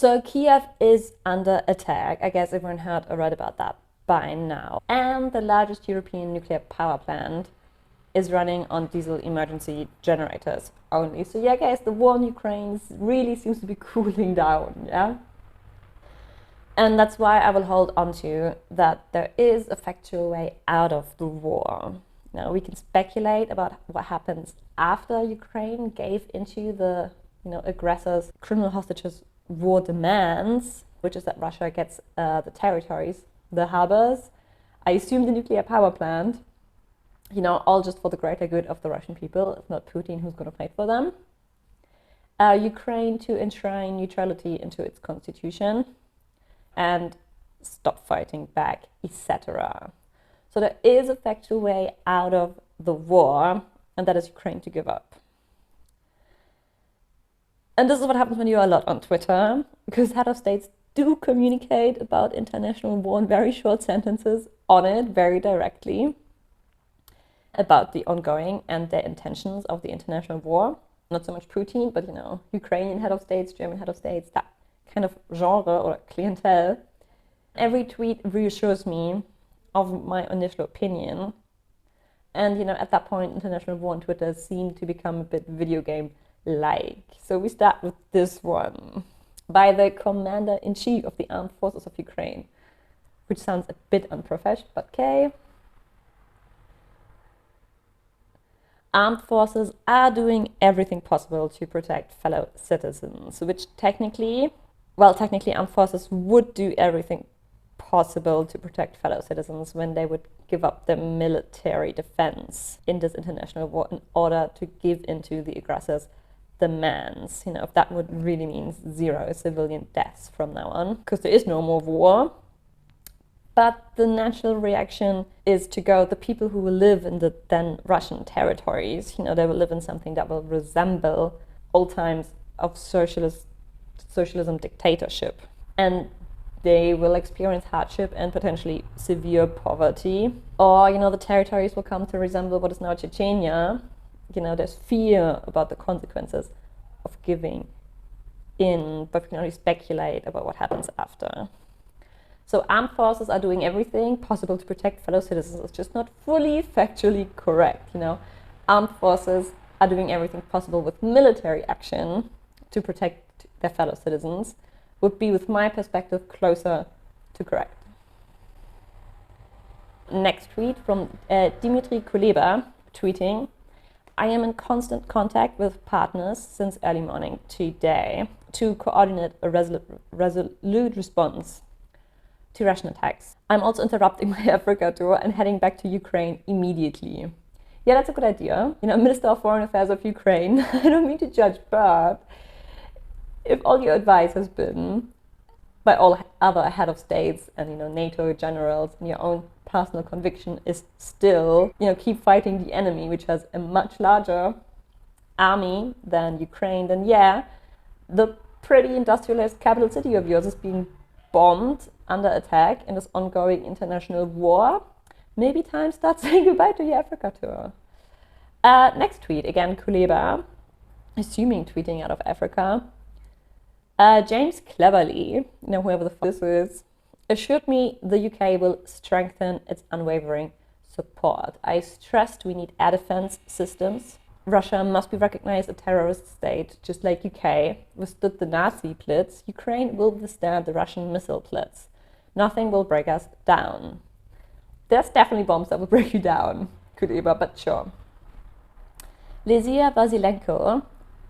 So Kiev is under attack. I guess everyone heard or read about that by now. And the largest European nuclear power plant is running on diesel emergency generators only. So yeah, guys, the war in Ukraine really seems to be cooling down, yeah? And that's why I will hold on to that there is a factual way out of the war. Now, we can speculate about what happens after Ukraine gave into the aggressors' criminal hostages war demands, which is that Russia gets the territories, the harbors, I assume the nuclear power plant, all just for the greater good of the Russian people, if not Putin, who's going to fight for them. Ukraine to enshrine neutrality into its constitution and stop fighting back, etc. So there is a factual way out of the war, and that is Ukraine to give up. And this is what happens when you're a lot on Twitter, because head of states do communicate about international war in very short sentences on it, very directly, about the ongoing and their intentions of the international war. Not so much Putin, but Ukrainian head of states, German head of states, that kind of genre or clientele. Every tweet reassures me of my initial opinion. And, at that point, international war on Twitter seemed to become a bit video game-like. So we start with this one by the Commander-in-Chief of the Armed Forces of Ukraine, which sounds a bit unprofessional, but okay. Armed forces are doing everything possible to protect fellow citizens, which technically armed forces would do everything possible to protect fellow citizens when they would give up their military defense in this international war in order to give into the aggressors' demands. If that would really mean 0 civilian deaths from now on, because there is no more war. But the natural reaction is to go, the people who will live in the then Russian territories, they will live in something that will resemble old times of socialism dictatorship. And they will experience hardship and potentially severe poverty. Or, the territories will come to resemble what is now Chechnya. There's fear about the consequences of giving in, but we can only speculate about what happens after. So armed forces are doing everything possible to protect fellow citizens. It's just not fully factually correct, Armed forces are doing everything possible with military action to protect their fellow citizens would be, with my perspective, closer to correct. Next tweet from E23 Kollektiv, tweeting, I am in constant contact with partners since early morning today to coordinate a resolute response to Russian attacks. I'm also interrupting my Africa tour and heading back to Ukraine immediately. Yeah, that's a good idea. Minister of Foreign Affairs of Ukraine, I don't mean to judge, but if all your advice has been by all other head of states and, NATO generals, and your own personal conviction is still, keep fighting the enemy, which has a much larger army than Ukraine, then yeah, the pretty industrialized capital city of yours is being bombed, under attack in this ongoing international war. Maybe time to start saying goodbye to your Africa tour. Next tweet, again, Kuleba, assuming tweeting out of Africa. James Cleverly, whoever the fuck this is, assured me the UK will strengthen its unwavering support. I stressed we need air defense systems. Russia must be recognized a terrorist state, just like UK withstood the Nazi Blitz. Ukraine will withstand the Russian missile Blitz. Nothing will break us down. There's definitely bombs that will break you down, Kuleba, but sure. Lizia Vasilenko,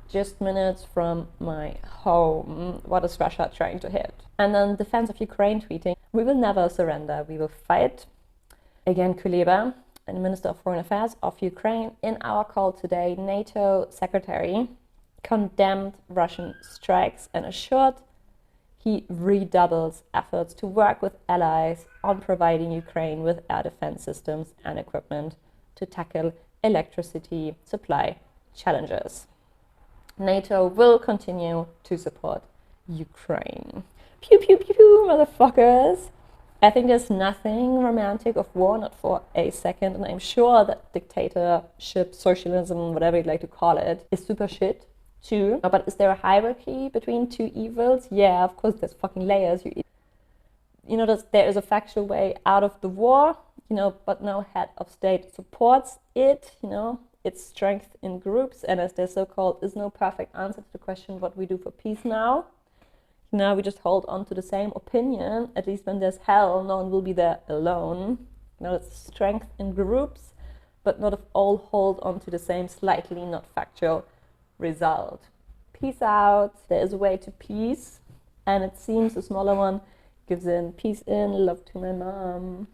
just minutes from my home. What is Russia trying to hit? And then Defense of Ukraine tweeting, we will never surrender, we will fight. Again, Kuleba, and Minister of Foreign Affairs of Ukraine, in our call today, NATO Secretary condemned Russian strikes and assured he redoubles efforts to work with allies on providing Ukraine with air defense systems and equipment to tackle electricity supply challenges. NATO will continue to support Ukraine. Pew, pew, pew, pew, motherfuckers. I think there's nothing romantic of war, not for a second, and I'm sure that dictatorship, socialism, whatever you'd like to call it, is super shit. two. But is there a hierarchy between two evils? Yeah, of course, there's fucking layers. You know, there is a factual way out of the war, you know, but no head of state supports it, you know. It's strength in groups, and as there's so-called is no perfect answer to the question what we do for peace now. Now we just hold on to the same opinion. At least when there's hell, no one will be there alone. You know, it's strength in groups, but not if all hold on to the same slightly not factual result. Peace out. There is a way to peace, and it seems the smaller one gives in. Peace in, love to my mom.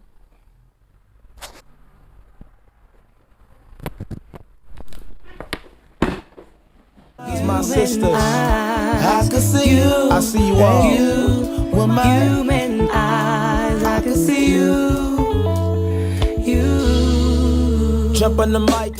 My sisters, I can see you. I see you all. You with my human eyes. I can see you. You jump on the mic.